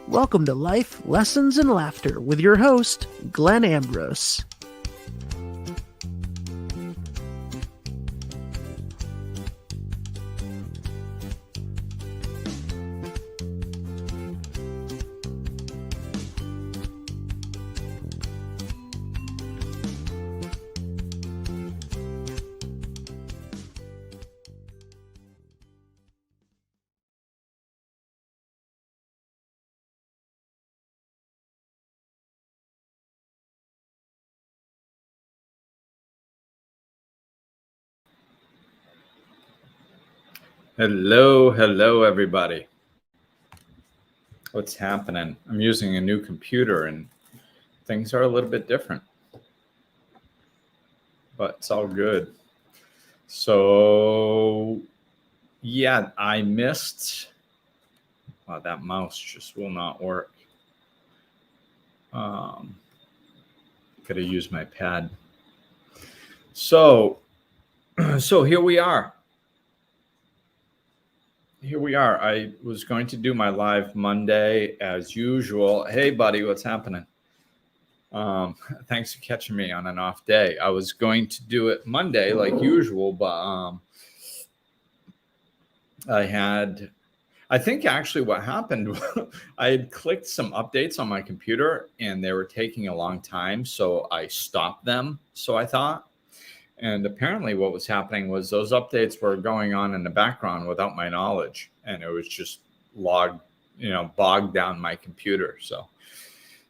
Welcome to Life, Lessons, and Laughter with your host, Glenn Ambrose. Hello, everybody. What's happening? I'm using a new computer and things are a little bit different, but it's all good. So, yeah, I missed. Wow, that mouse just will not work. Gotta use my pad. So here we are. I was going to do my live Monday as usual. Hey, buddy, what's happening? Thanks for catching me on an off day. I was going to do it Monday like usual, but I think actually what happened, I had clicked some updates on my computer and they were taking a long time. So I stopped them. So I thought, and apparently what was happening was those updates were going on in the background without my knowledge. And it was just bogged down my computer. So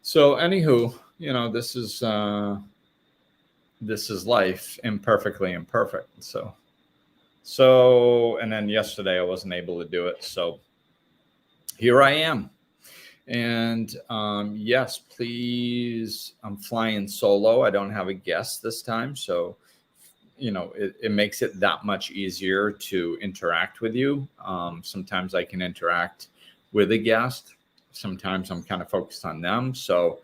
anywho, this is life, imperfectly imperfect. So, and then yesterday I wasn't able to do it. So here I am. And yes, please, I'm flying solo. I don't have a guest this time. So, it makes it that much easier to interact with you. Sometimes I can interact with a guest. Sometimes I'm kind of focused on them. So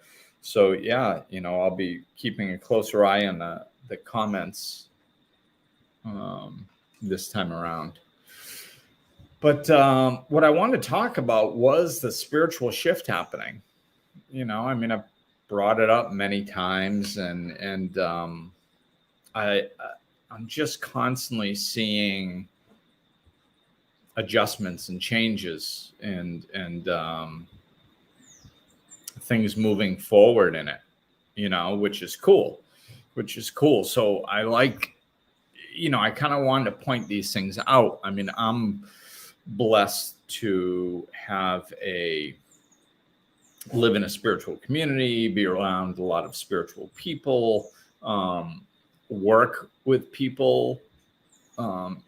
yeah, I'll be keeping a closer eye on the comments this time around. But what I wanted to talk about was the spiritual shift happening. I've brought it up many times, and I'm just constantly seeing adjustments and changes and things moving forward in it, which is cool. So I like, I kind of wanted to point these things out. I mean, I'm blessed to live in a spiritual community, be around a lot of spiritual people, work with people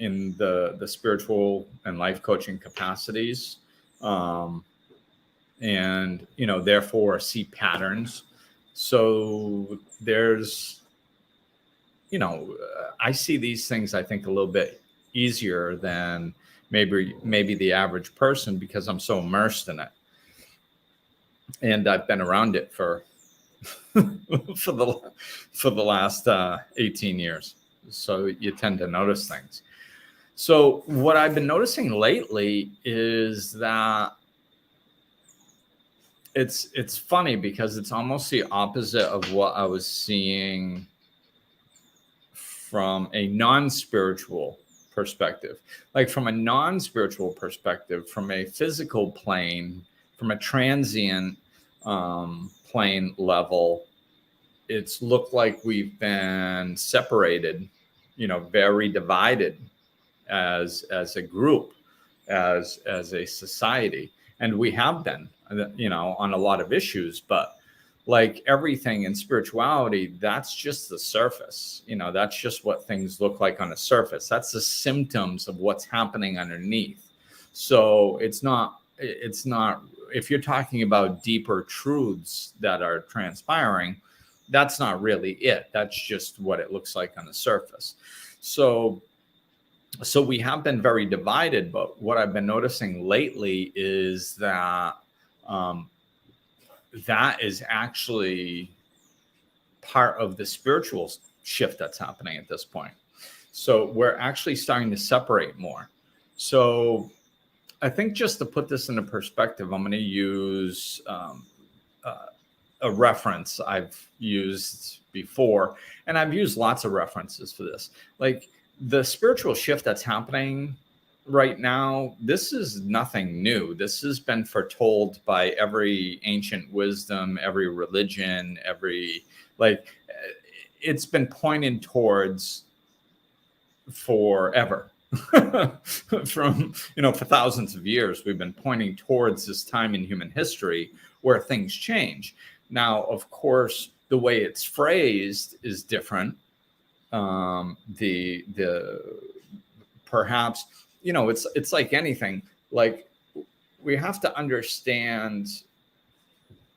in the spiritual and life coaching capacities, and therefore see patterns. So there's I see these things, I think, a little bit easier than maybe the average person, because I'm so immersed in it and I've been around it for for the last 18 years. So you tend to notice things. So what I've been noticing lately is that it's funny, because it's almost the opposite of what I was seeing from a non-spiritual perspective. Like from a non-spiritual perspective, from a physical plane, from a transient plane level, it's looked like we've been separated, very divided as a group, as a society. And we have been, on a lot of issues, but like everything in spirituality, that's just the surface. That's just what things look like on the surface. That's the symptoms of what's happening underneath. So it's not, if you're talking about deeper truths that are transpiring, that's not really it. That's just what it looks like on the surface. So we have been very divided, but what I've been noticing lately is that that is actually part of the spiritual shift that's happening at this point. So we're actually starting to separate more. So think just to put this into perspective, I'm going to use a reference I've used before, and I've used lots of references for this. Like the spiritual shift that's happening right now, this is nothing new. This has been foretold by every ancient wisdom, every religion, it's been pointed towards forever. From, for thousands of years, we've been pointing towards this time in human history where things change. Now, of course, the way it's phrased is different. The perhaps, it's like anything. Like we have to understand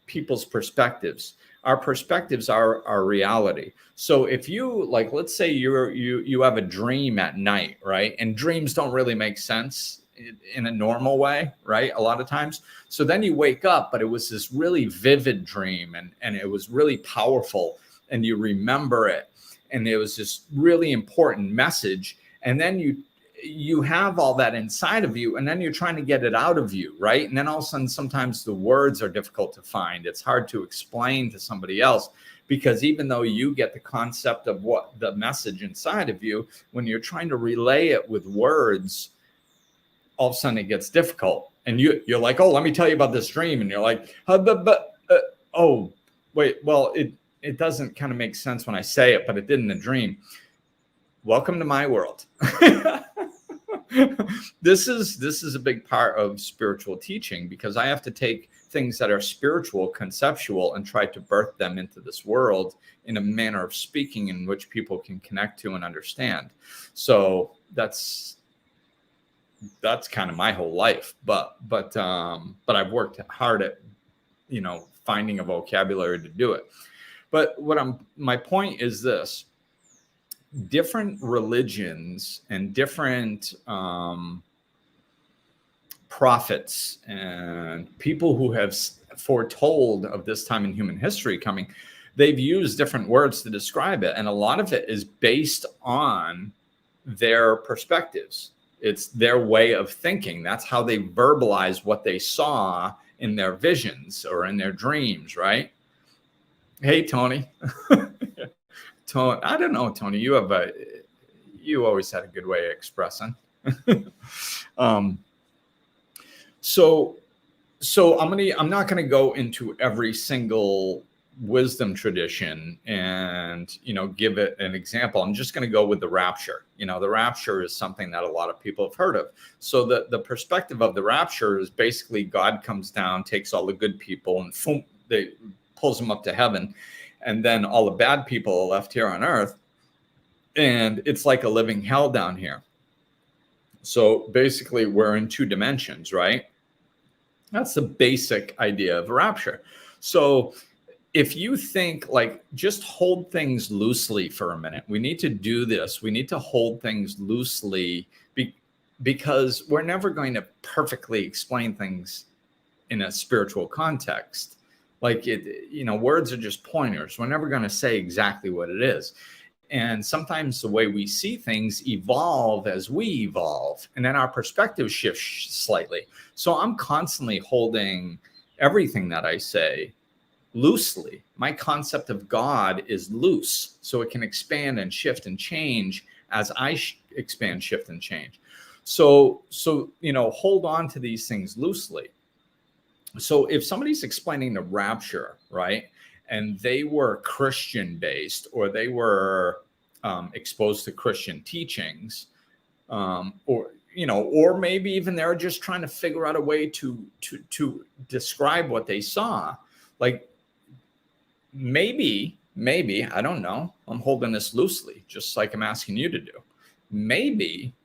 people's perspectives. Our perspectives are our reality. So if you, like, let's say you have a dream at night, right? And dreams don't really make sense in a normal way, right? A lot of times. So then you wake up, but it was this really vivid dream and it was really powerful and you remember it. And it was this really important message. And then you have all that inside of you and then you're trying to get it out of you, right? And then all of a sudden, sometimes the words are difficult to find. It's hard to explain to somebody else because even though you get the concept of what the message inside of you, when you're trying to relay it with words, all of a sudden it gets difficult. And you're like, oh, let me tell you about this dream. And you're like, oh, wait, well, it doesn't kind of make sense when I say it, but it did in the dream. Welcome to my world. This is a big part of spiritual teaching because I have to take things that are spiritual, conceptual, and try to birth them into this world in a manner of speaking in which people can connect to and understand. So that's kind of my whole life. But I've worked hard at, finding a vocabulary to do it. But my point is this: different religions and different prophets and people who have foretold of this time in human history coming, they've used different words to describe it. And a lot of it is based on their perspectives. It's their way of thinking. That's how they verbalize what they saw in their visions or in their dreams, right? Hey, Tony. Tony, I don't know, Tony. You always had a good way of expressing. So I'm not going to go into every single wisdom tradition and give it an example. I'm just going to go with the rapture. The rapture is something that a lot of people have heard of. So the perspective of the rapture is basically God comes down, takes all the good people, and they pulls them up to heaven. And then all the bad people are left here on earth. And it's like a living hell down here. So basically, we're in two dimensions, right? That's the basic idea of rapture. So if you think, like, just hold things loosely for a minute. We need to do this. We need to hold things loosely because we're never going to perfectly explain things in a spiritual context. Like words are just pointers. We're never going to say exactly what it is. And sometimes the way we see things evolve as we evolve, and then our perspective shifts slightly. So I'm constantly holding everything that I say loosely. My concept of God is loose, so it can expand and shift and change as I expand, shift, and change. So hold on to these things loosely. So if somebody's explaining the rapture, right, and they were Christian based, or they were exposed to Christian teachings, or maybe even they're just trying to figure out a way to describe what they saw, like maybe, I don't know, I'm holding this loosely, just like I'm asking you to do. Maybe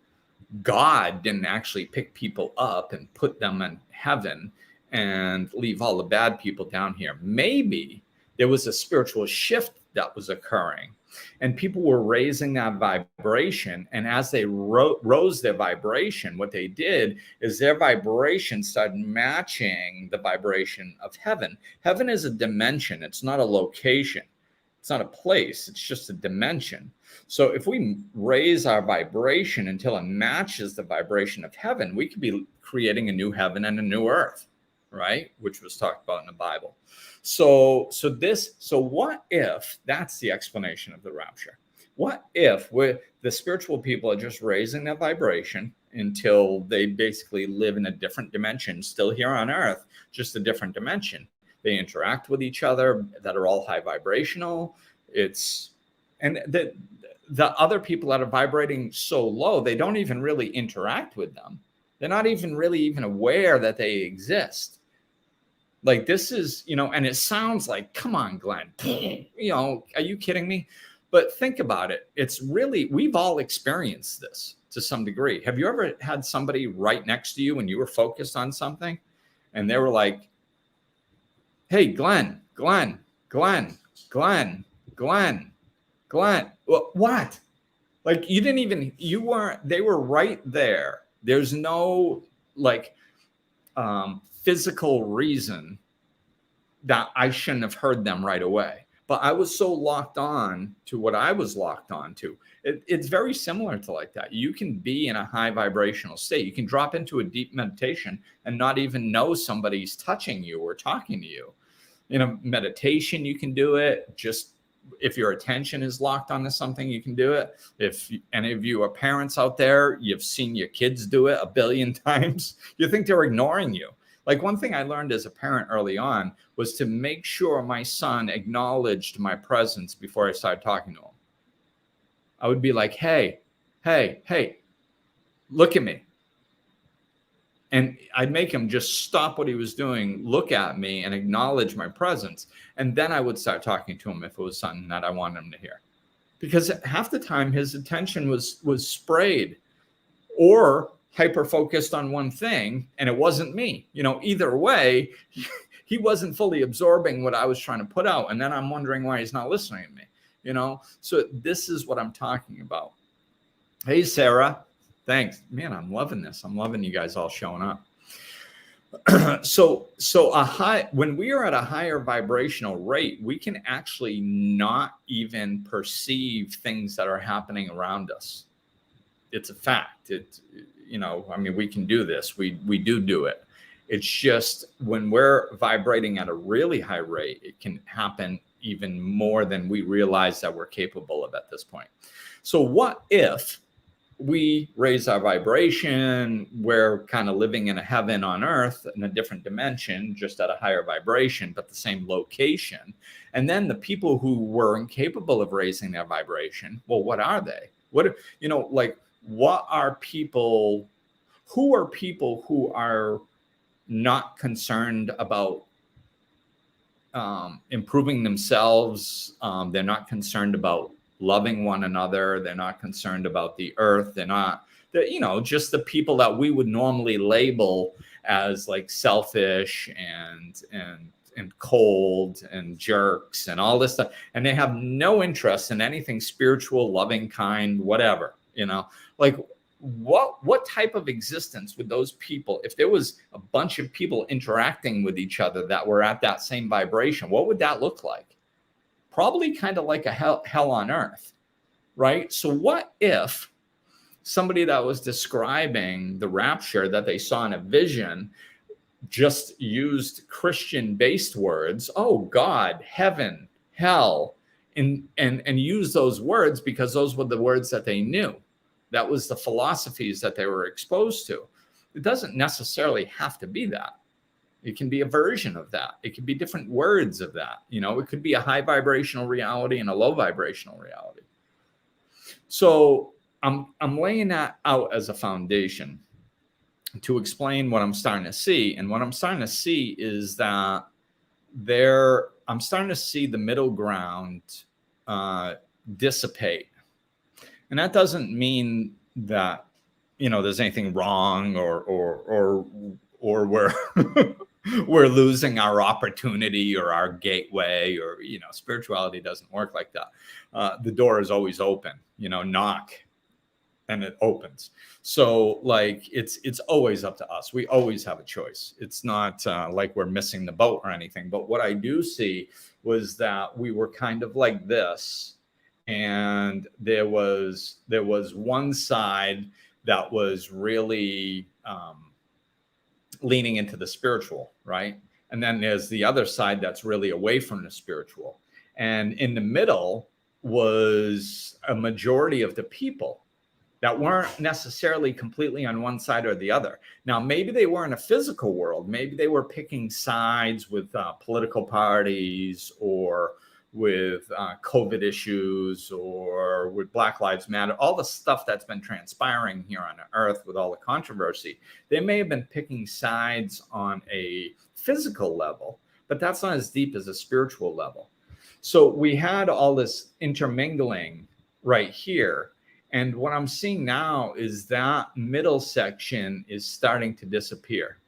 God didn't actually pick people up and put them in heaven and leave all the bad people down here. Maybe there was a spiritual shift that was occurring and people were raising that vibration. And as they rose their vibration, what they did is their vibration started matching the vibration of heaven. Heaven is a dimension. It's not a location. It's not a place. It's just a dimension. So if we raise our vibration until it matches the vibration of heaven, we could be creating a new heaven and a new earth, right? Which was talked about in the Bible. So what if that's the explanation of the rapture? What if the spiritual people are just raising their vibration until they basically live in a different dimension, still here on earth, just a different dimension? They interact with each other that are all high vibrational. And the other people that are vibrating so low, they don't even really interact with them. They're not even really even aware that they exist. Like this is, and it sounds like, come on, Glenn, are you kidding me? But think about it. It's really, we've all experienced this to some degree. Have you ever had somebody right next to you when you were focused on something and they were like, hey, Glenn, Glenn, Glenn, Glenn, Glenn, Glenn, what? Like they were right there. There's no physical reason that I shouldn't have heard them right away. But I was so locked on to what I was locked on to. It's very similar to like that. You can be in a high vibrational state. You can drop into a deep meditation and not even know somebody's touching you or talking to you. In a meditation, you can do it. Just if your attention is locked onto something, you can do it. If any of you are parents out there, you've seen your kids do it 1 billion times. You think they're ignoring you. Like one thing I learned as a parent early on was to make sure my son acknowledged my presence before I started talking to him. I would be like, hey, look at me. And I'd make him just stop what he was doing, look at me and acknowledge my presence. And then I would start talking to him if it was something that I wanted him to hear. Because half the time his attention was sprayed or hyper-focused on one thing, and it wasn't me. Either way, he wasn't fully absorbing what I was trying to put out. And then I'm wondering why he's not listening to me, So this is what I'm talking about. Hey, Sarah. Thanks, man. I'm loving this. I'm loving you guys all showing up. So when we are at a higher vibrational rate, we can actually not even perceive things that are happening around us. It's a fact. We can do this. We do it. It's just when we're vibrating at a really high rate, it can happen even more than we realize that we're capable of at this point. So what if we raise our vibration, we're kind of living in a heaven on earth in a different dimension, just at a higher vibration, but the same location. And then the people who were incapable of raising their vibration, well, what are they? Who are people who are not concerned about improving themselves? They're not concerned about loving one another. They're not concerned about the earth. Just the people that we would normally label as like selfish and cold and jerks and all this stuff. And they have no interest in anything spiritual, loving, kind, whatever, what type of existence would those people, if there was a bunch of people interacting with each other that were at that same vibration, what would that look like? Probably kind of like a hell on earth, right? So what if somebody that was describing the rapture that they saw in a vision just used Christian-based words, oh, God, heaven, hell, and use those words because those were the words that they knew. That was the philosophies that they were exposed to. It doesn't necessarily have to be that. It can be a version of that. It could be different words of that. It could be a high vibrational reality and a low vibrational reality. So I'm laying that out as a foundation to explain what I'm starting to see. And what I'm starting to see is that I'm starting to see the middle ground dissipate. And that doesn't mean that, there's anything wrong or we're we're losing our opportunity or our gateway or, spirituality doesn't work like that. The door is always open, knock and it opens. So it's always up to us. We always have a choice. It's not like we're missing the boat or anything. But what I do see was that we were kind of like this. and there was one side that was really leaning into the spiritual, right? And then there's the other side that's really away from the spiritual. And in the middle was a majority of the people that weren't necessarily completely on one side or the other. Now, maybe they were in a physical world. Maybe they were picking sides with political parties, or with COVID issues, or with Black Lives Matter, all the stuff that's been transpiring here on Earth with all the controversy. They may have been picking sides on a physical level, but that's not as deep as a spiritual level. So we had all this intermingling right here. And what I'm seeing now is that middle section is starting to disappear.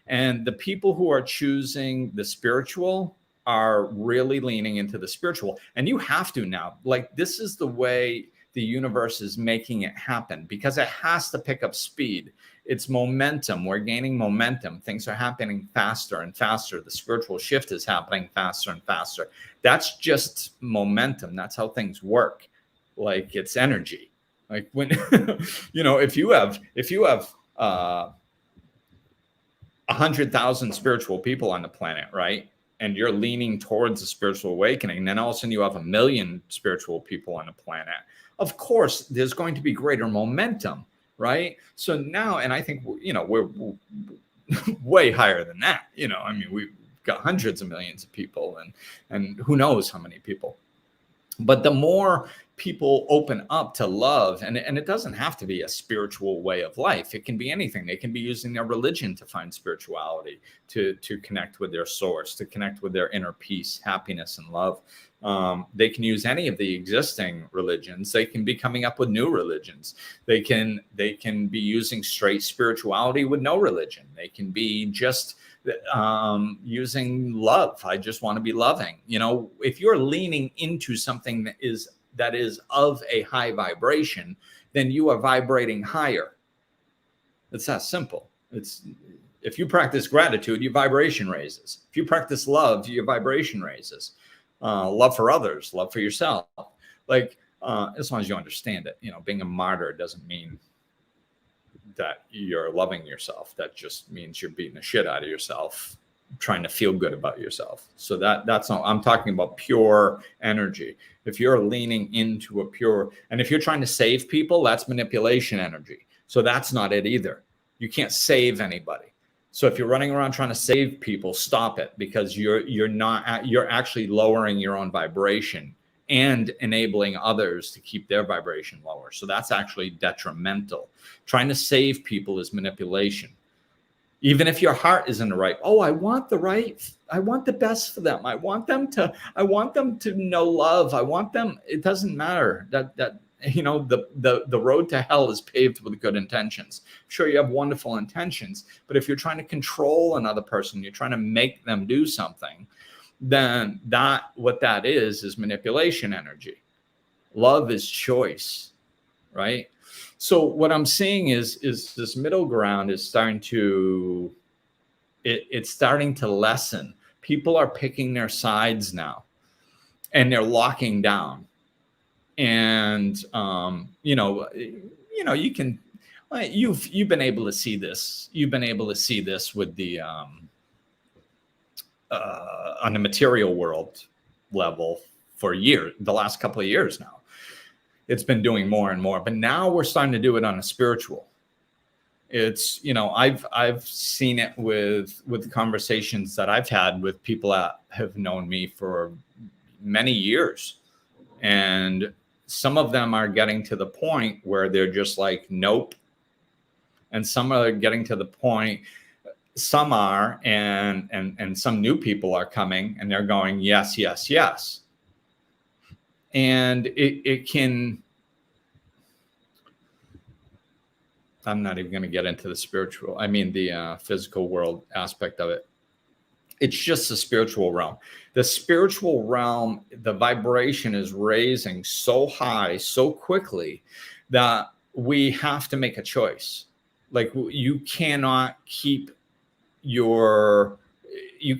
And the people who are choosing the spiritual are really leaning into the spiritual. And you have to now. Like, this is the way the universe is making it happen, because it has to pick up speed. It's momentum. We're gaining momentum. Things are happening faster and faster. The spiritual shift is happening faster and faster. That's just momentum. That's how things work. Like, it's energy. Like, when if you have 100,000 spiritual people on the planet, right? And you're leaning towards a spiritual awakening, and then all of a sudden you have 1 million spiritual people on the planet. Of course, there's going to be greater momentum, right? So now, and I think, we're way higher than that. I mean, we've got hundreds of millions of people, and who knows how many people. But the more people open up to love, and it doesn't have to be a spiritual way of life. It can be anything. They can be using their religion to find spirituality, to connect with their source, to connect with their inner peace, happiness, and love. They can use any of the existing religions. They can be coming up with new religions. They can be using straight spirituality with no religion. They can be just using love. I just want to be loving. If you're leaning into something that is of a high vibration, then you are vibrating higher. It's that simple. If you practice gratitude, your vibration raises. If you practice love, your vibration raises. Love for others, love for yourself. Like, as long as you understand it, being a martyr doesn't mean that you're loving yourself. That just means you're beating the shit out of yourself, trying to feel good about yourself. So that's not, I'm talking about pure energy. If you're leaning into a pure, and if you're trying to save people, that's manipulation energy. So that's not it either. You can't save anybody. So if you're running around trying to save people, stop it, because you're actually lowering your own vibration and enabling others to keep their vibration lower. So that's actually detrimental. Trying to save people is manipulation. Even if your heart is in the right. Oh, I want the best for them. I want them to know love. It doesn't matter that the road to hell is paved with good intentions. Sure, you have wonderful intentions, but if you're trying to control another person, you're trying to make them do something, then what that is manipulation energy. Love is choice, right? So what I'm seeing is this middle ground is starting to lessen. People are picking their sides now, and they're locking down. And you can, you've been able to see this. You've been able to see this with the on the material world level for years, the last couple of years now. It's been doing more and more, but now we're starting to do it on a spiritual. It's, I've seen it with the conversations that I've had with people that have known me for many years. And some of them are getting to the point where they're just like, nope. And some are getting to the point, some are, and some new people are coming and they're going, yes, yes, yes. And it can, I'm not even going to get into the physical world aspect of it. It's just the spiritual realm. The spiritual realm, the vibration is raising so high, so quickly that we have to make a choice. Like, you cannot you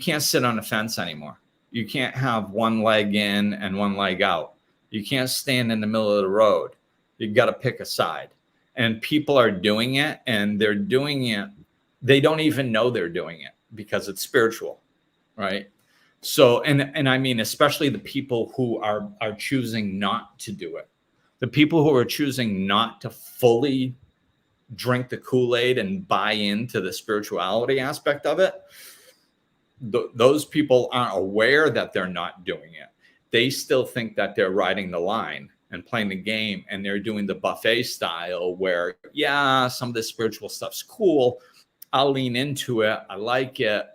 can't sit on a fence anymore. You can't have one leg in and one leg out. You can't stand in the middle of the road. You got to pick a side. And people are doing it, and they're doing it. They don't even know they're doing it because it's spiritual, right? So, and I mean, especially the people who are choosing not to do it. The people who are choosing not to fully drink the Kool-Aid and buy into the spirituality aspect of it, those people aren't aware that they're not doing it. They still think that they're riding the line and playing the game, and they're doing the buffet style where, yeah, some of the spiritual stuff's cool. I'll lean into it. I like it.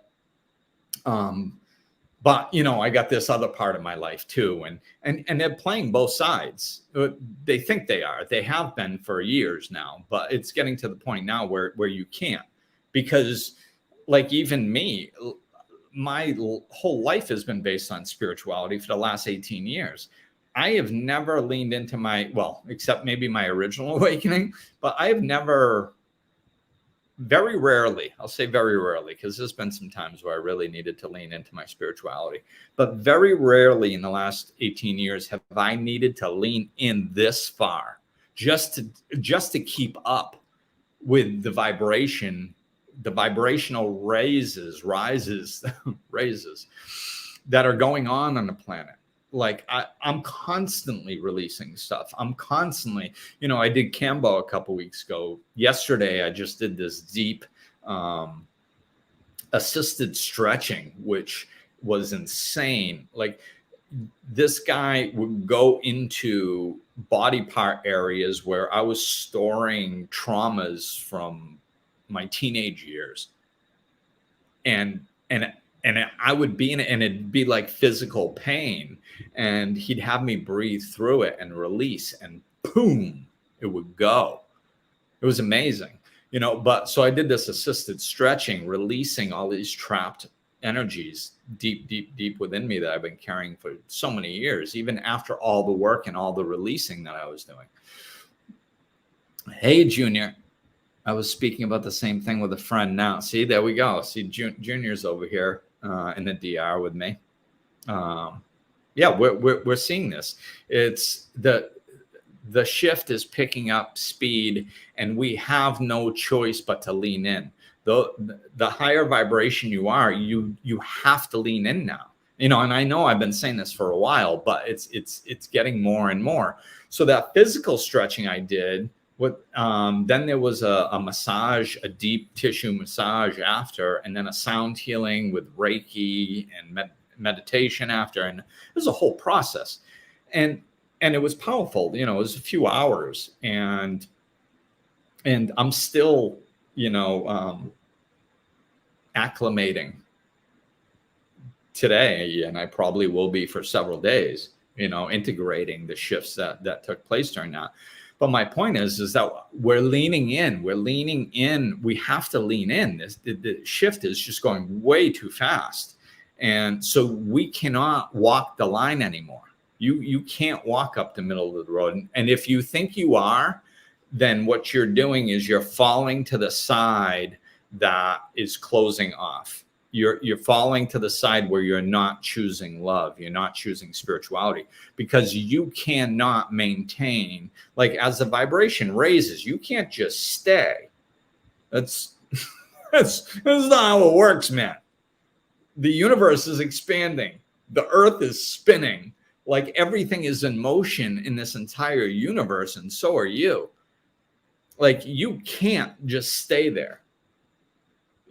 But I got this other part of my life too. And they're playing both sides. They think they are. They have been for years now, but it's getting to the point now where you can't, because like even me, my whole life has been based on spirituality for the last 18 years. I have never leaned into except maybe my original awakening, but I have never, very rarely, I'll say very rarely, because there's been some times where I really needed to lean into my spirituality, but very rarely in the last 18 years have I needed to lean in this far just to keep up with the vibration, the vibrational rises raises that are going on the planet. Like I'm constantly releasing stuff. I'm constantly, I did Cambo a couple weeks ago. Yesterday, I just did this deep assisted stretching, which was insane. Like this guy would go into body part areas where I was storing traumas from my teenage years. And I would be in it, and it'd be like physical pain, and he'd have me breathe through it and release, and boom, it would go. It was amazing, but so I did this assisted stretching, releasing all these trapped energies deep within me that I've been carrying for so many years, even after all the work and all the releasing that I was doing. Hey, Junior. I was speaking about the same thing with a friend now. See, there we go. See, Junior's over here in the DR with me. Yeah, we're seeing this. It's the shift is picking up speed, and we have no choice but to lean in. The higher vibration you are, you have to lean in now. And I know I've been saying this for a while, but it's getting more and more. So that physical stretching I did. Then there was a massage, a deep tissue massage after, and then a sound healing with Reiki and meditation after, and it was a whole process, and it was powerful. It was a few hours, and I'm still, acclimating today, and I probably will be for several days, integrating the shifts that took place during that. But my point is that we're leaning in. We have to lean in. The shift is just going way too fast. And so we cannot walk the line anymore. You can't walk up the middle of the road. And if you think you are, then what you're doing is you're falling to the side that is closing off. You're falling to the side where you're not choosing love. You're not choosing spirituality, because you cannot maintain, like, as the vibration raises, you can't just stay. That's not how it works, man. The universe is expanding. The earth is spinning. Like, everything is in motion in this entire universe, and so are you. Like, you can't just stay there.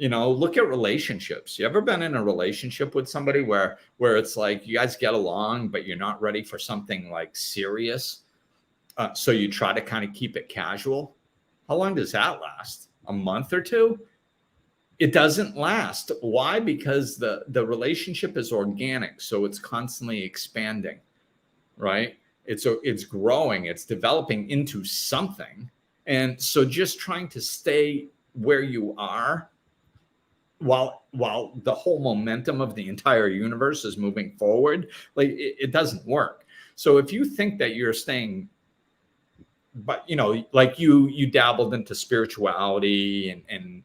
Look at relationships. You ever been in a relationship with somebody where it's like you guys get along, but you're not ready for something like serious? So you try to kind of keep it casual. How long does that last? A month or two? It doesn't last. Why? Because the relationship is organic. So it's constantly expanding, right? It's growing, it's developing into something. And so just trying to stay where you are while the whole momentum of the entire universe is moving forward, like it doesn't work. So if you think that you're staying, but like you dabbled into spirituality and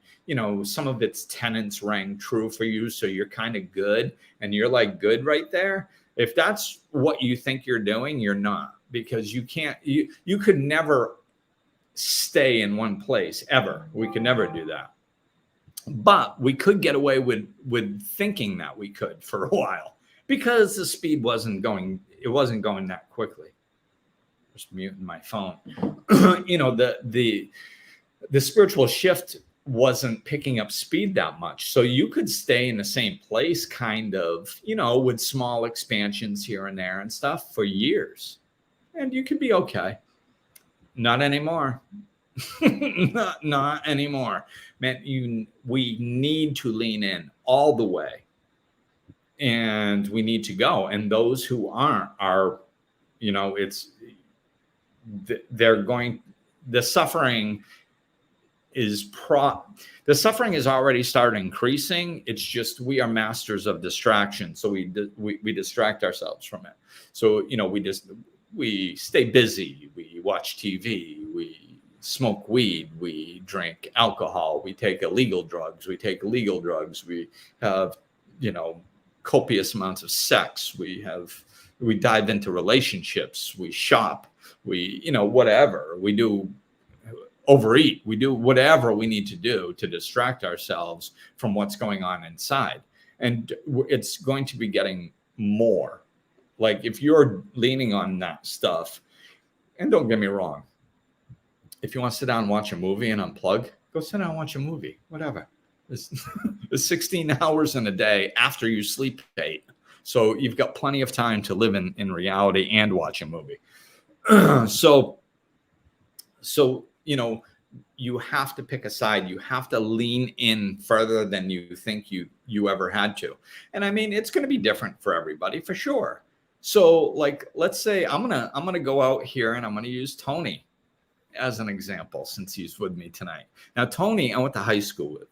some of its tenets rang true for you, so you're kind of good and you're like good right there, If that's what you think you're doing, you're not, because you can't, you could never stay in one place ever. We could never do that. But we could get away with thinking that we could for a while, because the speed wasn't going that quickly. Just muting my phone. You know, the spiritual shift wasn't picking up speed that much. So you could stay in the same place, kind of, you know, with small expansions here and there and stuff for years. And you could be okay. Not anymore. not anymore. Man, we need to lean in all the way. And we need to go. And those who aren't are, you know, the suffering is already started increasing. It's just we are masters of distraction, so we distract ourselves from it. So, you know, we stay busy, we watch TV, we smoke weed, we drink alcohol, we take illegal drugs, we have, you know, copious amounts of sex, we dive into relationships, we shop, we, you know, whatever we do, overeat, we do whatever we need to do to distract ourselves from what's going on inside. And it's going to be getting more. Like, if you're leaning on that stuff, and don't get me wrong, if you want to sit down and watch a movie and unplug, go sit down and watch a movie, whatever. It's 16 hours in a day after you sleep 8. So you've got plenty of time to live in reality and watch a movie. So, you know, you have to pick a side. You have to lean in further than you think you ever had to. And I mean, it's going to be different for everybody, for sure. So, like, let's say I'm gonna go out here and I'm gonna use Tony as an example, since he's with me tonight. Now, Tony, I went to high school with,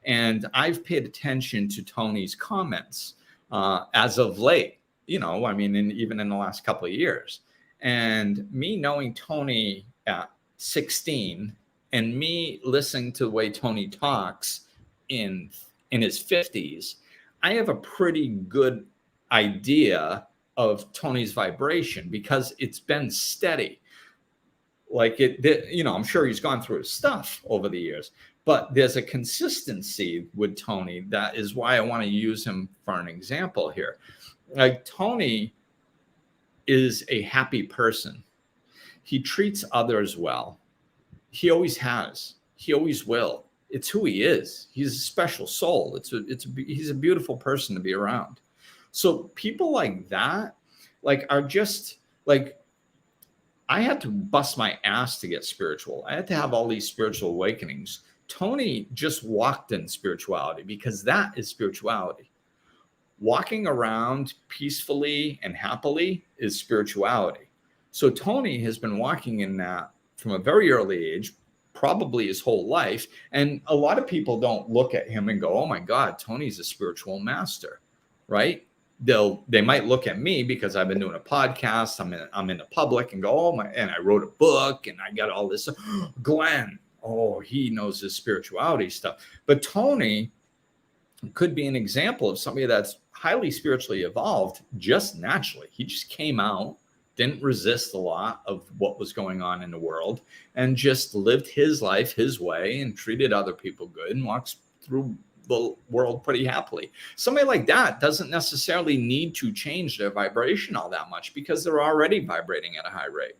and I've paid attention to Tony's comments as of late. You know, I mean, even in the last couple of years. And me knowing Tony at 16 and me listening to the way Tony talks in his 50s, I have a pretty good idea of Tony's vibration, because it's been steady. Like, you know, I'm sure he's gone through his stuff over the years, but there's a consistency with Tony. That is why I want to use him for an example here. Like, Tony is a happy person. He treats others well. He always has. He always will. It's who he is. He's a special soul. He's a beautiful person to be around. So people like that, like, are just like, I had to bust my ass to get spiritual. I had to have all these spiritual awakenings. Tony just walked in spirituality, because that is spirituality. Walking around peacefully and happily is spirituality. So Tony has been walking in that from a very early age, probably his whole life. And a lot of people don't look at him and go, oh my God, Tony's a spiritual master, right? They might look at me because I've been doing a podcast. I'm in the public and go, oh my, and I wrote a book and I got all this. Glenn, oh, he knows his spirituality stuff. But Tony could be an example of somebody that's highly spiritually evolved just naturally. He just came out, didn't resist a lot of what was going on in the world, and just lived his life his way and treated other people good and walks through the world pretty happily. Somebody like that doesn't necessarily need to change their vibration all that much, because they're already vibrating at a high rate.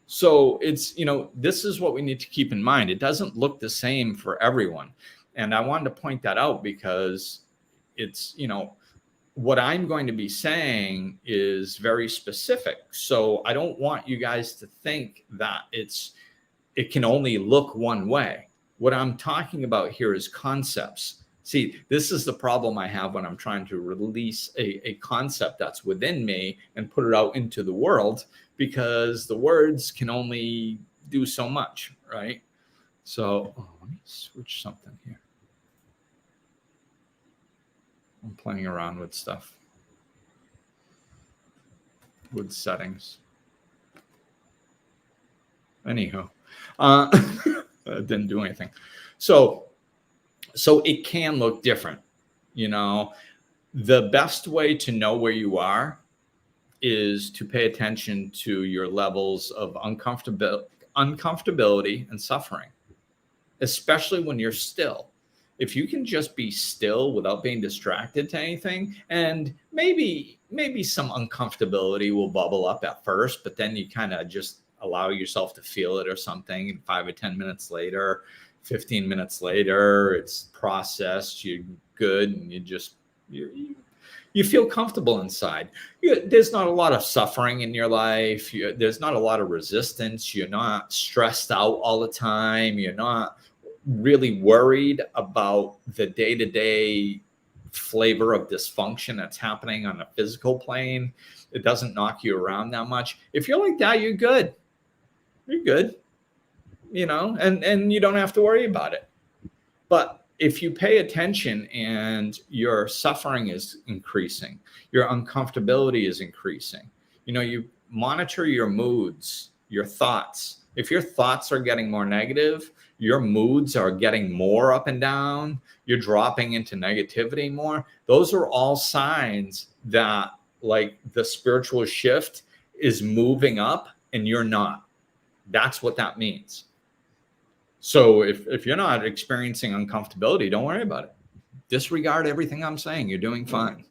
So it's, you know, this is what we need to keep in mind. It doesn't look the same for everyone. And I wanted to point that out, because it's, you know, what I'm going to be saying is very specific. So I don't want you guys to think that it can only look one way. What I'm talking about here is concepts. See, this is the problem I have when I'm trying to release a concept that's within me and put it out into the world, because the words can only do so much, right? So let me switch something here. I'm playing around with stuff, with settings. Anyhow, didn't do anything. So it can look different, you know. The best way to know where you are is to pay attention to your levels of uncomfortability and suffering, especially when you're still. If you can just be still without being distracted to anything, and maybe some uncomfortability will bubble up at first, but then you kind of just allow yourself to feel it or something, and 5 or 10 minutes later, 15 minutes later, it's processed, you're good, and you feel comfortable inside. There's not a lot of suffering in your life. There's not a lot of resistance. You're not stressed out all the time. You're not really worried about the day-to-day flavor of dysfunction that's happening on a physical plane. It doesn't knock you around that much. If you're like that, you're good. You're good, and you don't have to worry about it. But if you pay attention and your suffering is increasing, your uncomfortability is increasing, you monitor your moods, your thoughts. If your thoughts are getting more negative, your moods are getting more up and down, you're dropping into negativity more. Those are all signs that like the spiritual shift is moving up and you're not. That's what that means. So if you're not experiencing uncomfortability, don't worry about it. Disregard everything I'm saying. You're doing fine.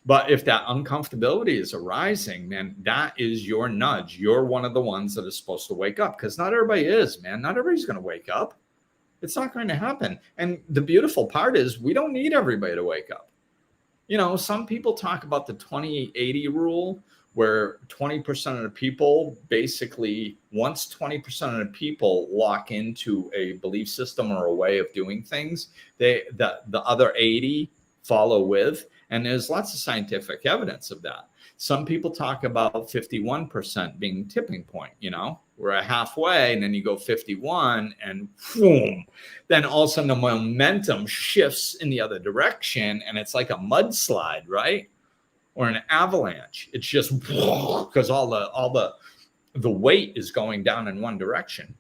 But if that uncomfortability is arising, man, that is your nudge. You're one of the ones that is supposed to wake up, because not everybody is, man. Not everybody's going to wake up. It's not going to happen. And the beautiful part is we don't need everybody to wake up. Some people talk about the 20-80 rule, where 20% of the people basically, once 20% of the people lock into a belief system or a way of doing things, the other 80 follow with. And there's lots of scientific evidence of that. Some people talk about 51% being tipping point. We're at halfway, and then you go 51, and boom, then all of a sudden the momentum shifts in the other direction, and it's like a mudslide, right? Or an avalanche. It's just because all the weight is going down in one direction.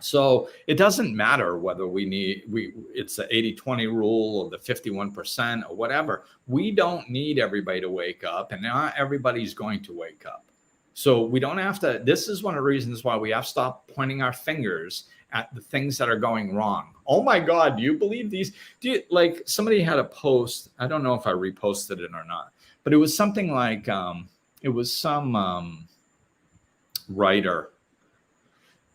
So it doesn't matter whether it's the 80-20 rule or the 51% or whatever. We don't need everybody to wake up, and not everybody's going to wake up. So we don't have to. This is one of the reasons why we have to stop pointing our fingers at the things that are going wrong. Oh my God, do you believe these? Like somebody had a post, I don't know if I reposted it or not, but it was something like, it was some writer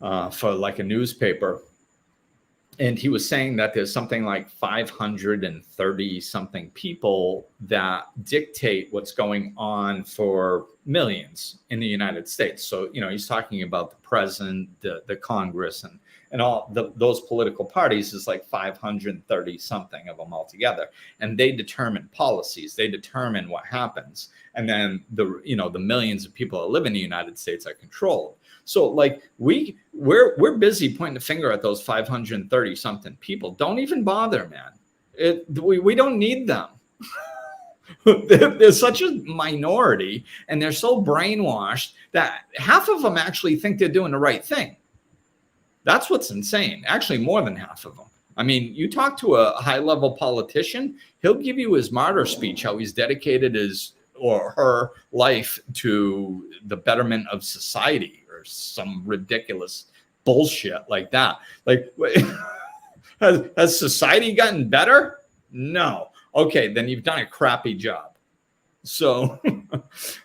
for like a newspaper. And he was saying that there's something like 530 something people that dictate what's going on for millions in the United States. So, he's talking about the president, the Congress, and all those political parties is like 530 something of them all together. And they determine policies, they determine what happens. And then the millions of people that live in the United States are controlled. So like we're busy pointing the finger at those 530 something people. Don't even bother, man. We don't need them. They're such a minority, and they're so brainwashed that half of them actually think they're doing the right thing. That's what's insane. Actually, more than half of them. I mean, you talk to a high-level politician, he'll give you his martyr speech, how he's dedicated his or her life to the betterment of society, or some ridiculous bullshit like that. Like, has society gotten better? No. Okay, then you've done a crappy job. So,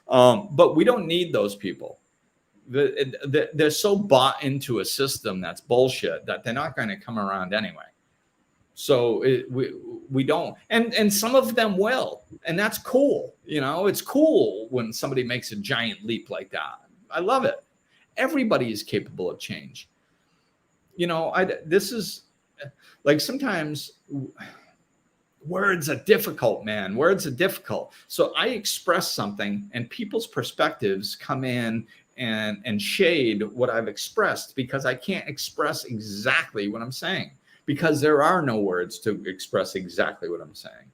but we don't need those people. They're so bought into a system that's bullshit that they're not going to come around anyway. So we don't, and some of them will, and that's cool. It's cool when somebody makes a giant leap like that. I love it. Everybody is capable of change. This is like, sometimes words are difficult, man. Words are difficult. So I express something, and people's perspectives come in and shade what I've expressed, because I can't express exactly what I'm saying, because there are no words to express exactly what I'm saying.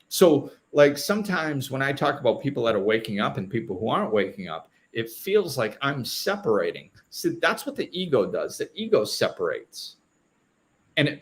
So like sometimes when I talk about people that are waking up and people who aren't waking up, it feels like I'm separating. So that's what the ego does. The ego separates. And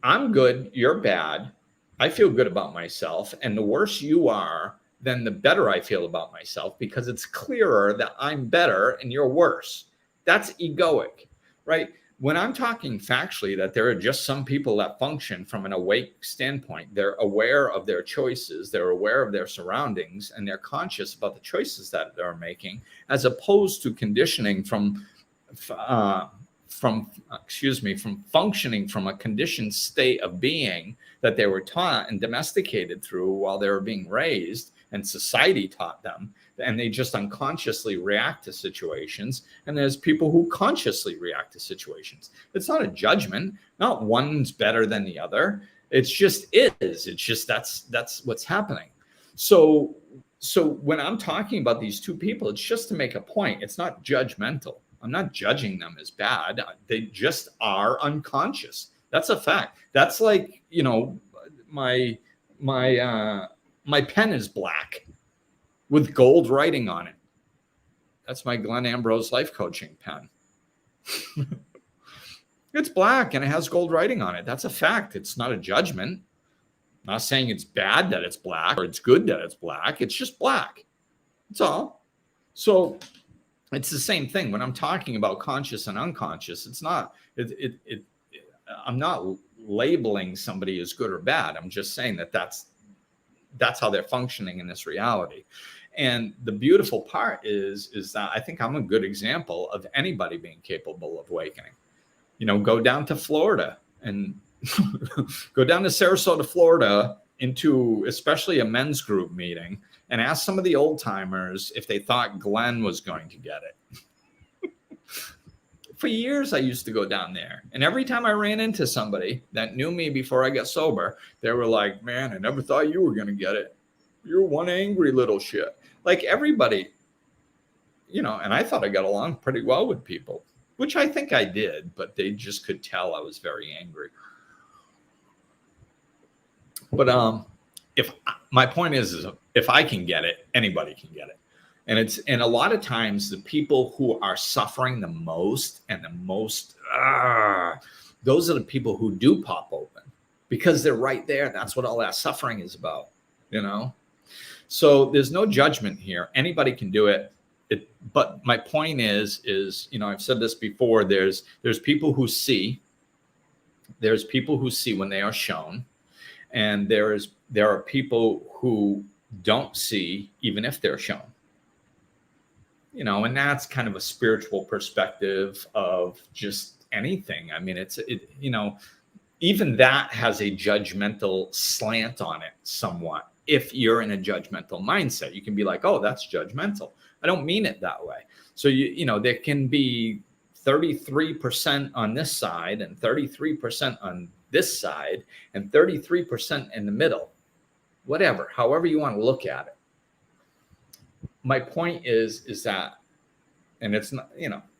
I'm good, you're bad. I feel good about myself. And the worse you are, then the better I feel about myself, because it's clearer that I'm better and you're worse. That's egoic, right? When I'm talking factually that there are just some people that function from an awake standpoint, they're aware of their choices, they're aware of their surroundings, and they're conscious about the choices that they're making, as opposed to conditioning from functioning from a conditioned state of being that they were taught and domesticated through while they were being raised, and society taught them, and they just unconsciously react to situations. And there's people who consciously react to situations. It's not a judgment. Not one's better than the other. It's just is. It's just that's what's happening. So when I'm talking about these two people, it's just to make a point. It's not judgmental. I'm not judging them as bad. They just are unconscious. That's a fact. That's like, my pen is black with gold writing on it. That's my Glenn Ambrose life coaching pen. It's black and it has gold writing on it. That's a fact. It's not a judgment. I'm not saying it's bad that it's black or it's good that it's black. It's just black. That's all. So it's the same thing when I'm talking about conscious and unconscious. It's not, I'm not labeling somebody as good or bad. I'm just saying that that's how they're functioning in this reality. And the beautiful part is that I think I'm a good example of anybody being capable of awakening. Go down to Florida and go down to Sarasota, Florida, into especially a men's group meeting, and ask some of the old timers if they thought Glenn was going to get it. For years, I used to go down there, and every time I ran into somebody that knew me before I got sober, they were like, "Man, I never thought you were going to get it. You're one angry little shit." Like everybody, and I thought I got along pretty well with people, which I think I did, but they just could tell I was very angry. But my point is if I can get it, anybody can get it. And a lot of times the people who are suffering the most and the most, those are the people who do pop open, because they're right there. That's what all that suffering is about, So there's no judgment here. Anybody can do it. But my point is, I've said this before, there's people who see. There's people who see when they are shown. And there are people who don't see even if they're shown. And that's kind of a spiritual perspective of just anything. I mean, even that has a judgmental slant on it somewhat. If you're in a judgmental mindset, you can be like, "Oh, that's judgmental." I don't mean it that way. So, there can be 33% on this side and 33% on this side and 33% in the middle, whatever, however you want to look at it. My point is that, and it's not,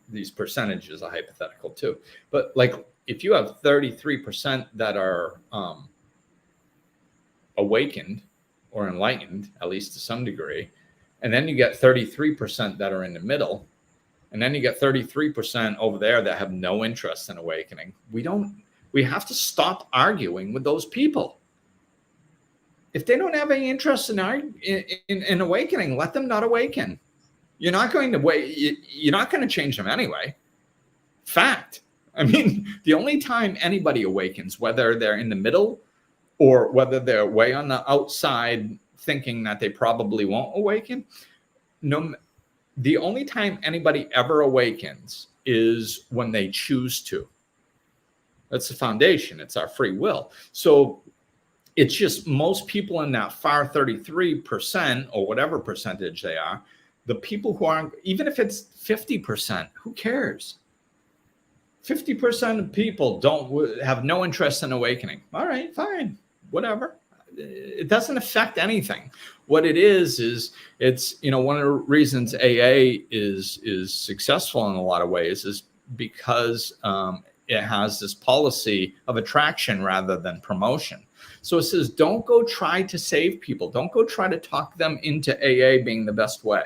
these percentages are hypothetical too, but like if you have 33% that are awakened or enlightened, at least to some degree, and then you get 33% that are in the middle, and then you get 33% over there that have no interest in awakening. We have to stop arguing with those people. If they don't have any interest in awakening, let them not awaken. You're not going to change them anyway. Fact. I mean, the only time anybody awakens, whether they're in the middle or whether they're way on the outside thinking that they probably won't awaken, the only time anybody ever awakens is when they choose to. That's the foundation. It's our free will. So it's just most people in that far 33% or whatever percentage they are, the people who aren't, even if it's 50%, who cares? 50% of people have no interest in awakening. All right, fine, whatever. It doesn't affect anything. What it is it's, one of the reasons AA is successful in a lot of ways is because it has this policy of attraction rather than promotion. So it says, don't go try to save people. Don't go try to talk them into AA being the best way.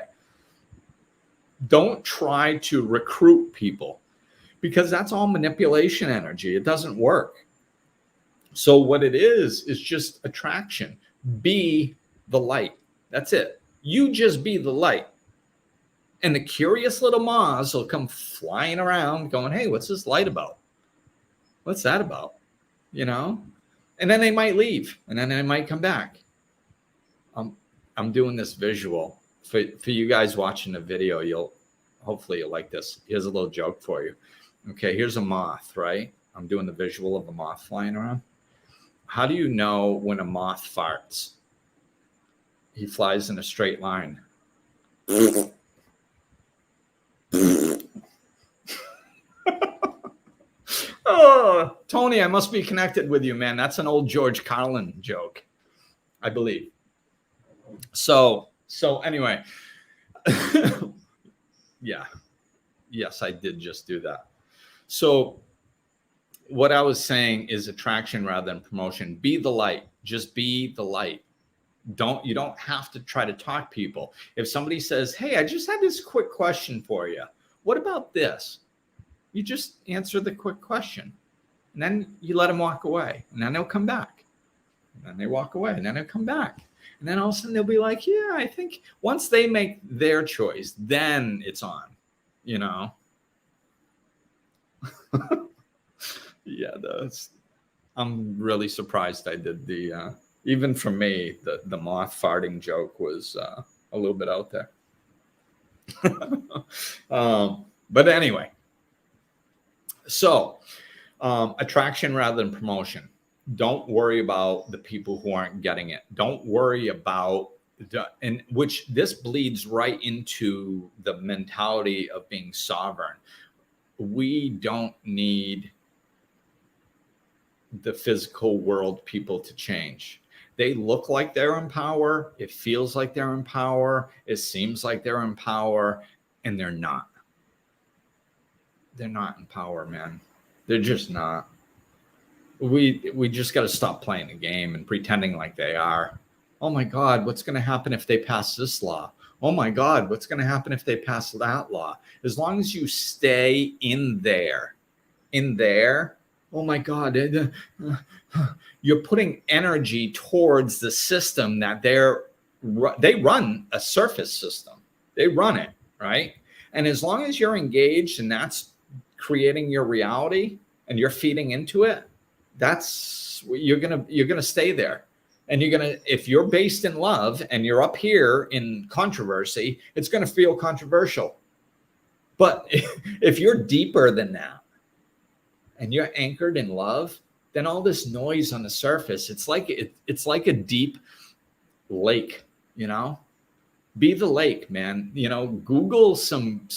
Don't try to recruit people, because that's all manipulation energy. It doesn't work. So what it is just attraction. Be the light. That's it. You just be the light. And the curious little moths will come flying around going, hey, what's this light about? What's that about? You know? And then they might leave, and then they might come back. I'm doing this visual. For you guys watching the video, hopefully you'll like this. Here's a little joke for you. Okay, here's a moth, right? I'm doing the visual of a moth flying around. How do you know when a moth farts? He flies in a straight line. Oh, Tony, I must be connected with you, man. That's an old George Carlin joke, I believe. So anyway, yeah, yes, I did just do that. So what I was saying is attraction rather than promotion. Be the light. Just be the light. You don't have to try to talk people. If somebody says, hey, I just had this quick question for you. What about this? You just answer the quick question, and then you let them walk away, and then they'll come back, and then they walk away, and then they'll come back. And then all of a sudden they'll be like, yeah, I think once they make their choice, then it's on, you know? Yeah, I'm really surprised I did the, even for me, the moth farting joke was a little bit out there. But anyway, so attraction rather than promotion. Don't worry about the people who aren't getting it. Don't worry about and which this bleeds right into the mentality of being sovereign. We don't need the physical world people to change. They look like they're in power. It feels like they're in power. It seems like they're in power, and they're not. They're not in power, man. They're just not. We just got to stop playing the game and pretending like they are. Oh my God, what's going to happen if they pass this law? Oh my God, what's going to happen if they pass that law? As long as you stay in there, oh my God, you're putting energy towards the system that they run a surface system. They run it, right? And as long as you're engaged and that's creating your reality and you're feeding into it, that's you're gonna stay there. And if you're based in love and you're up here in controversy, it's gonna feel controversial. But if you're deeper than that and you're anchored in love, then all this noise on the surface, it's like a deep lake, you know? Be the lake, man. You know, Google some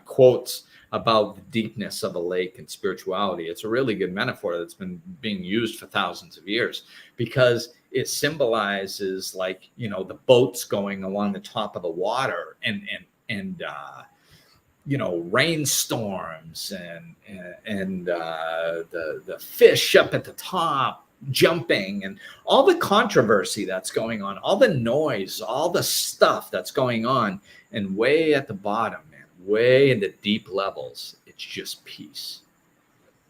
quotes about the deepness of a lake and spirituality. It's a really good metaphor that's been being used for thousands of years because it symbolizes, like, you know, the boats going along the top of the water and you know, rainstorms and the fish up at the top jumping and all the controversy that's going on, all the noise, all the stuff that's going on, and way at the bottom, man, way in the deep levels, it's just peace.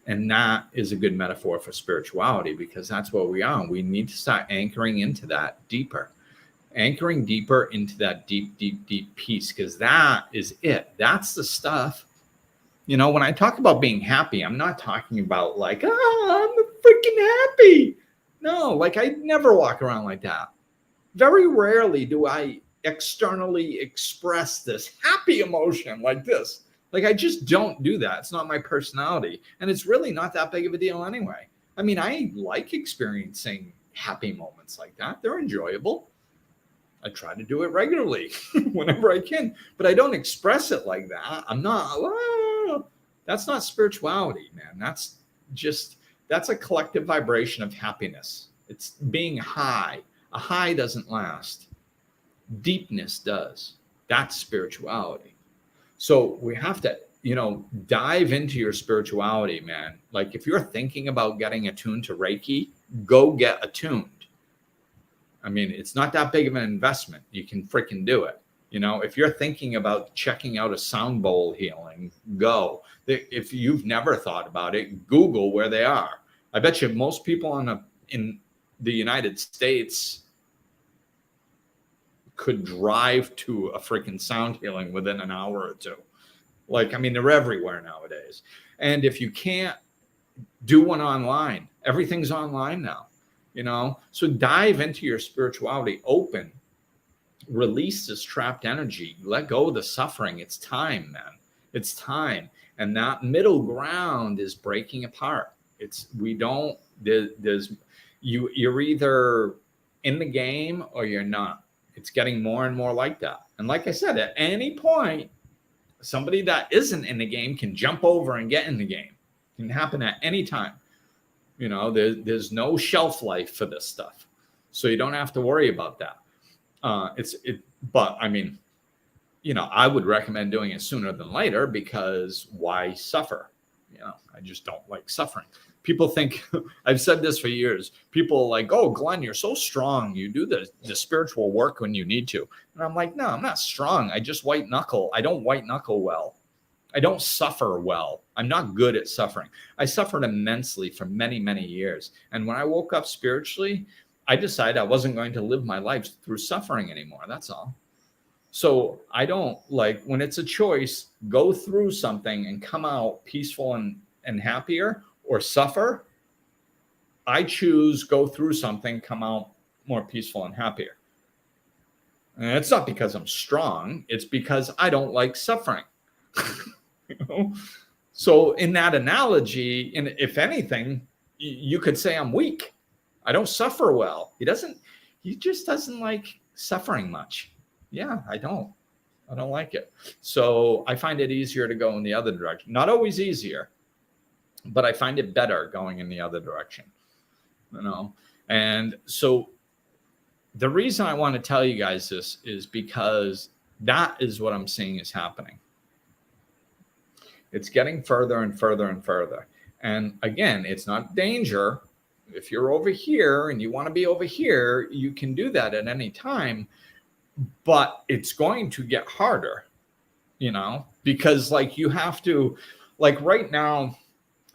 And that is a good metaphor for spirituality because that's what we are. We need to start anchoring into that deeper, anchoring deeper into that deep peace, because that is it. That's the stuff. You know, when I talk about being happy, I'm not talking about like, I'm freaking happy. No, like I never walk around like that. Very rarely do I externally express this happy emotion like this. Like I just don't do that. It's not my personality. And it's really not that big of a deal anyway. I mean, I like experiencing happy moments like that. They're enjoyable. I try to do it regularly whenever I can, but I don't express it like that. I'm not, that's not spirituality, man. That's a collective vibration of happiness. It's being high. A high doesn't last. Deepness does. That's spirituality. So we have to, you know, dive into your spirituality, man. Like if you're thinking about getting attuned to Reiki, go get attuned. I mean, it's not that big of an investment. You can freaking do it. You know, if you're thinking about checking out a sound bowl healing, go. If you've never thought about it, Google where they are. I bet you most people in the United States could drive to a freaking sound healing within an hour or two. Like, I mean, they're everywhere nowadays. And if you can't do one online, everything's online now, you know? So dive into your spirituality, open, release this trapped energy, let go of the suffering. It's time, man. It's time. And that middle ground is breaking apart. You're either in the game or you're not. It's getting more and more like that. And like I said, at any point, somebody that isn't in the game can jump over and get in the game. It can happen at any time. You know, there's no shelf life for this stuff. So you don't have to worry about that. But I mean, you know, I would recommend doing it sooner than later, because why suffer? You know, I just don't like suffering. People think, I've said this for years, people are like, oh, Glenn, you're so strong. You do the spiritual work when you need to. And I'm like, no, I'm not strong. I just white knuckle. I don't white knuckle well. I don't suffer well. I'm not good at suffering. I suffered immensely for many, many years. And when I woke up spiritually, I decided I wasn't going to live my life through suffering anymore. That's all. So I don't like, when it's a choice, go through something and come out peaceful and happier, or suffer. I choose go through something, come out more peaceful and happier. And it's not because I'm strong. It's because I don't like suffering. You know? So in that analogy, and if anything, you could say I'm weak. I don't suffer well. He just doesn't like suffering much. Yeah, I don't like it. So I find it easier to go in the other direction. Not always easier, but I find it better going in the other direction, you know? And so the reason I want to tell you guys this is because that is what I'm seeing is happening. It's getting further and further and further. And again, it's not danger. If you're over here and you want to be over here, you can do that at any time, but it's going to get harder, you know, because like you have to, like right now,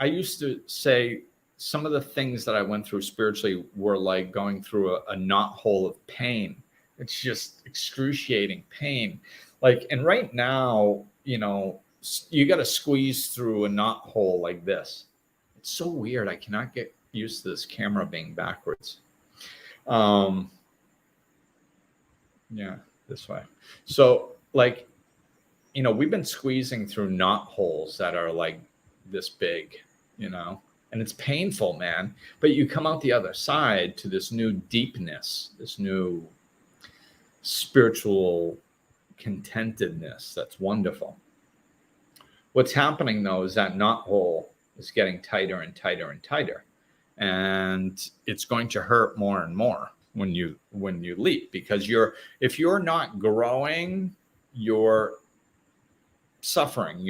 I used to say some of the things that I went through spiritually were like going through a knothole of pain. It's just excruciating pain. Like, and right now, you know, you got to squeeze through a knothole like this. It's so weird. I cannot get used to this camera being backwards. Yeah, this way. So like, you know, we've been squeezing through knotholes that are like this big, you know, and it's painful, man. But you come out the other side to this new deepness, this new spiritual contentedness. That's wonderful. What's happening though is that knothole is getting tighter and tighter and tighter, and it's going to hurt more and more when you leap, because if you're not growing, you're suffering.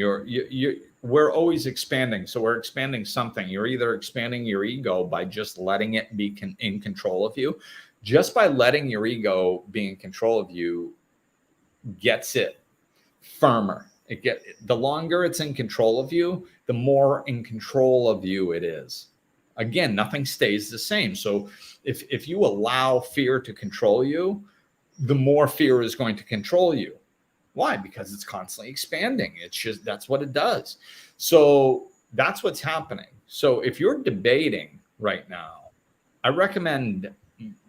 We're always expanding. So we're expanding something. You're either expanding your ego by just letting it be in control of you. Just by letting your ego be in control of you gets it firmer. The longer it's in control of you, the more in control of you it is. Again, nothing stays the same. So if you allow fear to control you, the more fear is going to control you. Why? Because it's constantly expanding. It's just, that's what it does. So that's what's happening. So if you're debating right now, I recommend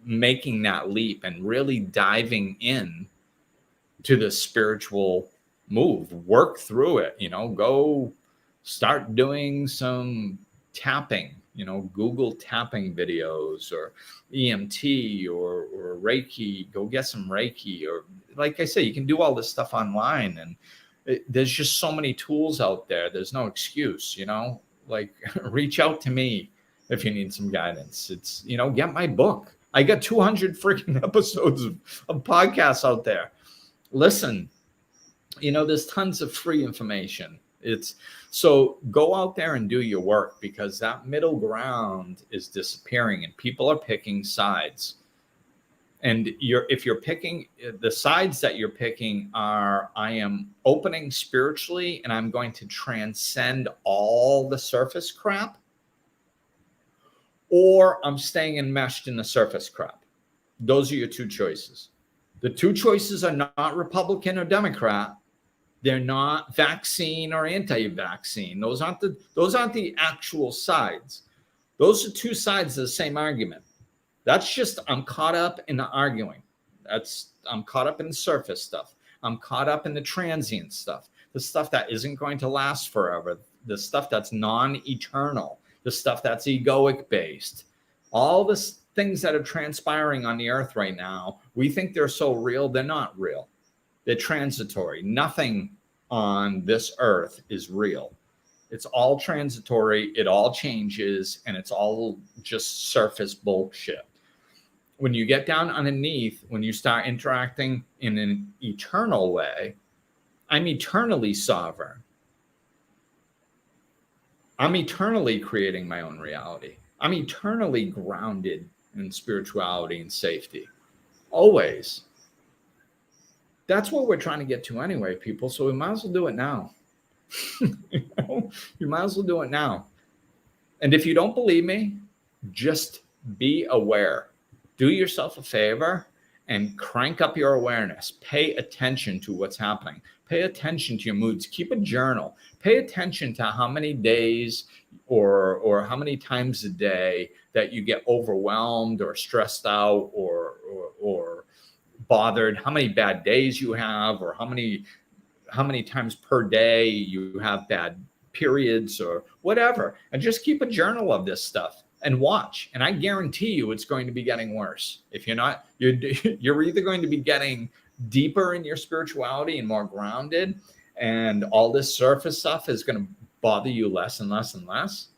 making that leap and really diving in to the spiritual move. Work through it, you know, go start doing some tapping, you know, Google tapping videos, or EMT or Reiki. Go get some Reiki, or like I say, you can do all this stuff online, and there's just so many tools out there. There's no excuse, you know, like reach out to me if you need some guidance. It's, you know, get my book. I got 200 freaking episodes of podcasts out there. Listen, you know, there's tons of free information. So go out there and do your work, because that middle ground is disappearing and people are picking sides. And if you're picking, the sides that you're picking are, I am opening spiritually and I'm going to transcend all the surface crap, or I'm staying enmeshed in the surface crap. Those are your two choices. The two choices are not Republican or Democrat. They're not vaccine or anti-vaccine. Those aren't the actual sides. Those are two sides of the same argument. That's just, I'm caught up in the arguing. I'm caught up in the surface stuff. I'm caught up in the transient stuff, the stuff that isn't going to last forever, the stuff that's non-eternal, the stuff that's egoic based. All the things that are transpiring on the earth right now, we think they're so real. They're not real. They're transitory. Nothing on this earth is real. It's all transitory. It all changes, and it's all just surface bullshit. When you get down underneath, when you start interacting in an eternal way, I'm eternally sovereign. I'm eternally creating my own reality. I'm eternally grounded in spirituality and safety. Always. That's what we're trying to get to anyway, people. So we might as well do it now. You might as well do it now. And if you don't believe me, just be aware. Do yourself a favor and crank up your awareness. Pay attention to what's happening. Pay attention to your moods. Keep a journal. Pay attention to how many days or how many times a day that you get overwhelmed or stressed out or bothered, how many bad days you have, or how many times per day you have bad periods or whatever. And just keep a journal of this stuff and watch. And I guarantee you it's going to be getting worse. If you're not, you're either going to be getting deeper in your spirituality and more grounded, and all this surface stuff is going to bother you less and less and less,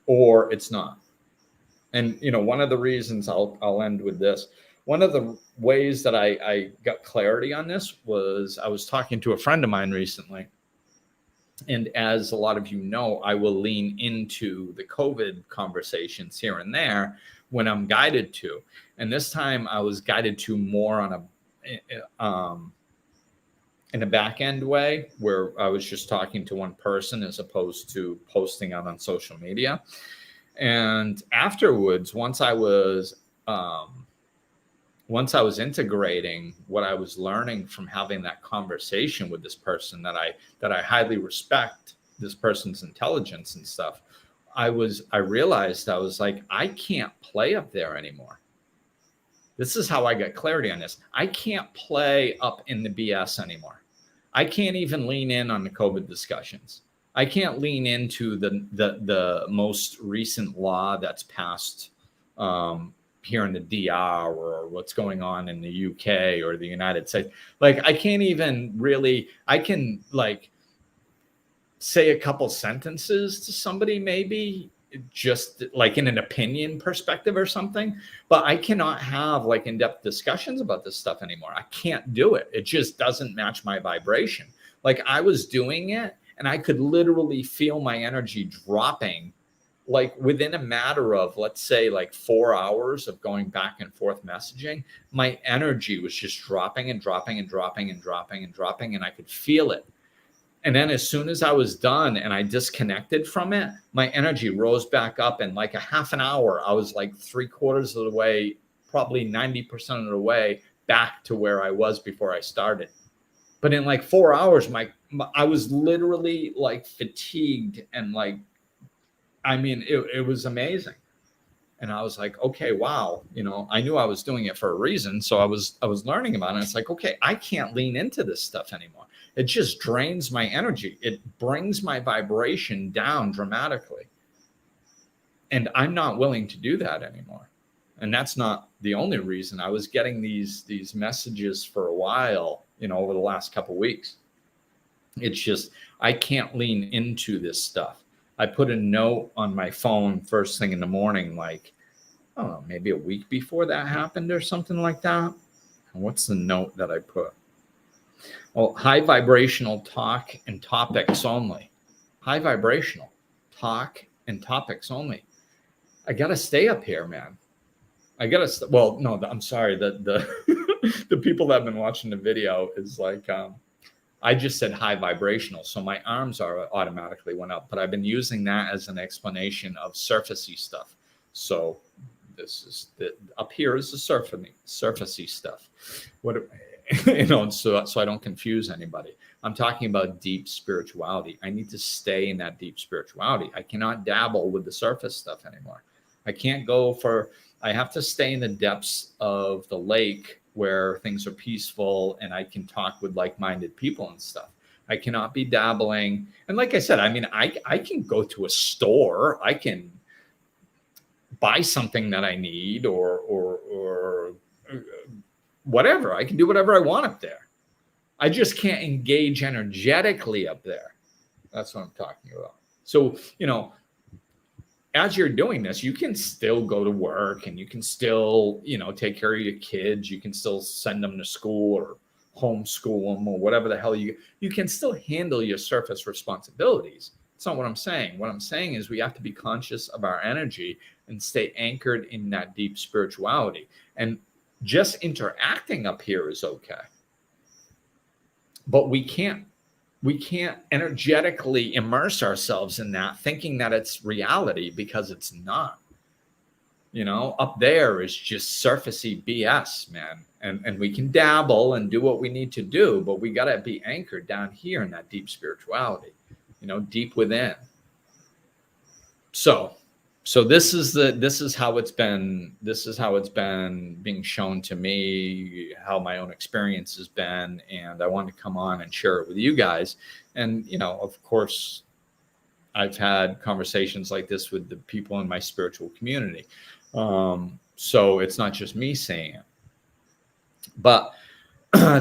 or it's not. And, one of the reasons I'll end with this. One of the ways that I got clarity on this was I was talking to a friend of mine recently. And as a lot of you know, I will lean into the COVID conversations here and there when I'm guided to. And this time I was guided to more on in a back end way, where I was just talking to one person as opposed to posting out on social media. And afterwards, once I was integrating what I was learning from having that conversation with this person that I highly respect, this person's intelligence and stuff, I realized I was like, I can't play up there anymore. This is how I got clarity on this. I can't play up in the BS anymore. I can't even lean in on the COVID discussions. I can't lean into the most recent law that's passed here in the DR, or what's going on in the UK or the United States. Like, I can't even really, I can like say a couple sentences to somebody, maybe just like in an opinion perspective or something, but I cannot have like in-depth discussions about this stuff anymore. I can't do it. It just doesn't match my vibration. Like, I was doing it and I could literally feel my energy dropping, like within a matter of, let's say, like 4 hours of going back and forth messaging. My energy was just dropping and dropping and dropping and dropping and dropping, and I could feel it. And then as soon as I was done and I disconnected from it, my energy rose back up. And like a half an hour, I was like 3/4 of the way, probably 90% of the way back to where I was before I started. But in like 4 hours, I was literally like fatigued and like, I mean, it was amazing. And I was like, okay, wow. I knew I was doing it for a reason. So I was learning about it. It's like, okay, I can't lean into this stuff anymore. It just drains my energy. It brings my vibration down dramatically. And I'm not willing to do that anymore. And that's not the only reason. I was getting these messages for a while, over the last couple of weeks. It's just, I can't lean into this stuff. I put a note on my phone first thing in the morning, like, I don't know, maybe a week before that happened or something like that. And what's the note that I put? Well, high vibrational talk and topics only. High vibrational talk and topics only. I got to stay up here, man. Well, no, I'm sorry. The people that have been watching the video is like, I just said high vibrational, so my arms are automatically went up, but I've been using that as an explanation of surfacey stuff. So this is up here is the surfacey stuff. What so I don't confuse anybody. I'm talking about deep spirituality. I need to stay in that deep spirituality. I cannot dabble with the surface stuff anymore. I have to stay in the depths of the lake where things are peaceful and I can talk with like-minded people and stuff. I cannot be dabbling. And like I said, I mean, I can go to a store. I can buy something that I need or whatever. I can do whatever I want up there. I just can't engage energetically up there. That's what I'm talking about. So, as you're doing this, you can still go to work and you can still, take care of your kids. You can still send them to school or homeschool them or whatever the hell you can still handle your surface responsibilities. That's not what I'm saying. What I'm saying is we have to be conscious of our energy and stay anchored in that deep spirituality. And just interacting up here is okay. But we can't energetically immerse ourselves in that thinking that it's reality, because it's not. Up there is just surfacey BS, man. And we can dabble and do what we need to do, but we got to be anchored down here in that deep spirituality, deep within. So this is how it's been being shown to me, how my own experience has been, and I wanted to come on and share it with you guys. And of course, I've had conversations like this with the people in my spiritual community. So it's not just me saying it, but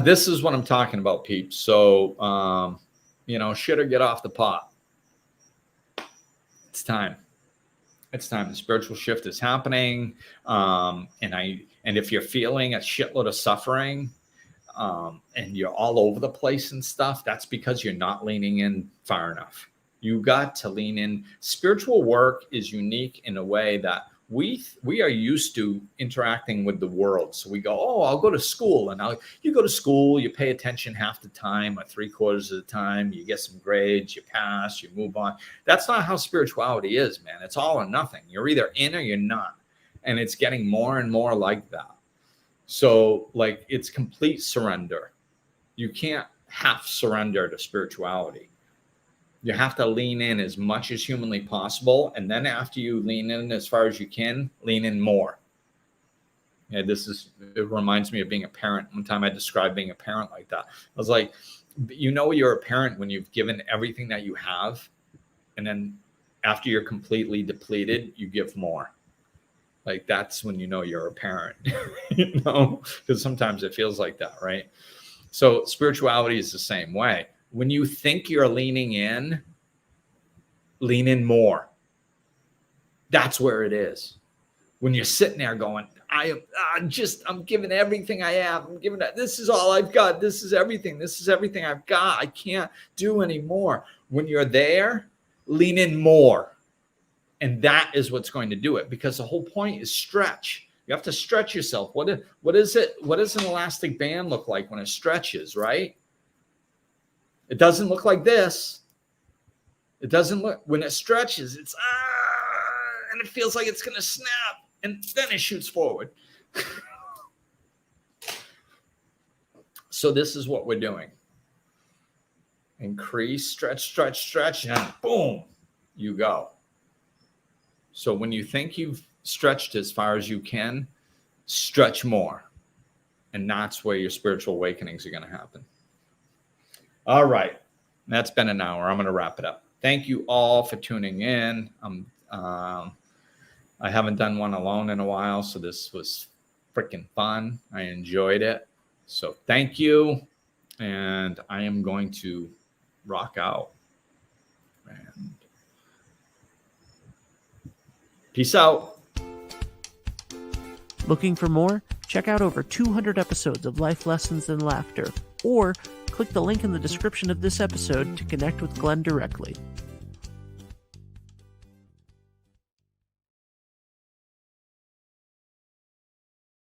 this is what I'm talking about, peeps. So shit or get off the pot. It's time. It's time. The spiritual shift is happening. And if you're feeling a shitload of suffering, and you're all over the place and stuff, that's because you're not leaning in far enough. You got to lean in. Spiritual work is unique in a way that we are used to interacting with the world. So we go, oh, I'll go to school. And you go to school, you pay attention half the time or 3/4 of the time, you get some grades, you pass, you move on. That's not how spirituality is, man. It's all or nothing. You're either in or you're not. And it's getting more and more like that. So it's complete surrender. You can't half surrender to spirituality. You have to lean in as much as humanly possible. And then after you lean in as far as you can, lean in more. Yeah, it reminds me of being a parent. One time I described being a parent like that. I was like, you're a parent when you've given everything that you have. And then after you're completely depleted, you give more. That's when you're a parent, because sometimes it feels like that, right? So spirituality is the same way. When you think you're leaning in, lean in more. That's where it is. When you're sitting there going, I'm giving everything I have. I'm giving that. This is all I've got. This is everything. This is everything I've got. I can't do anymore. When you're there, lean in more. And that is what's going to do it, because the whole point is stretch. You have to stretch yourself. What is it? What does an elastic band look like when it stretches, right? It doesn't look like this. It doesn't look, when it stretches, it's, and it feels like it's going to snap, and then it shoots forward. So this is what we're doing. Increase, stretch, and boom, you go. So when you think you've stretched as far as you can, stretch more. And that's where your spiritual awakenings are going to happen. All right. That's been an hour. I'm going to wrap it up. Thank you all for tuning in. I haven't done one alone in a while, so this was freaking fun. I enjoyed it. So thank you. And I am going to rock out. And peace out. Looking for more? Check out over 200 episodes of Life Lessons in Laughter, or click the link in the description of this episode to connect with Glenn directly.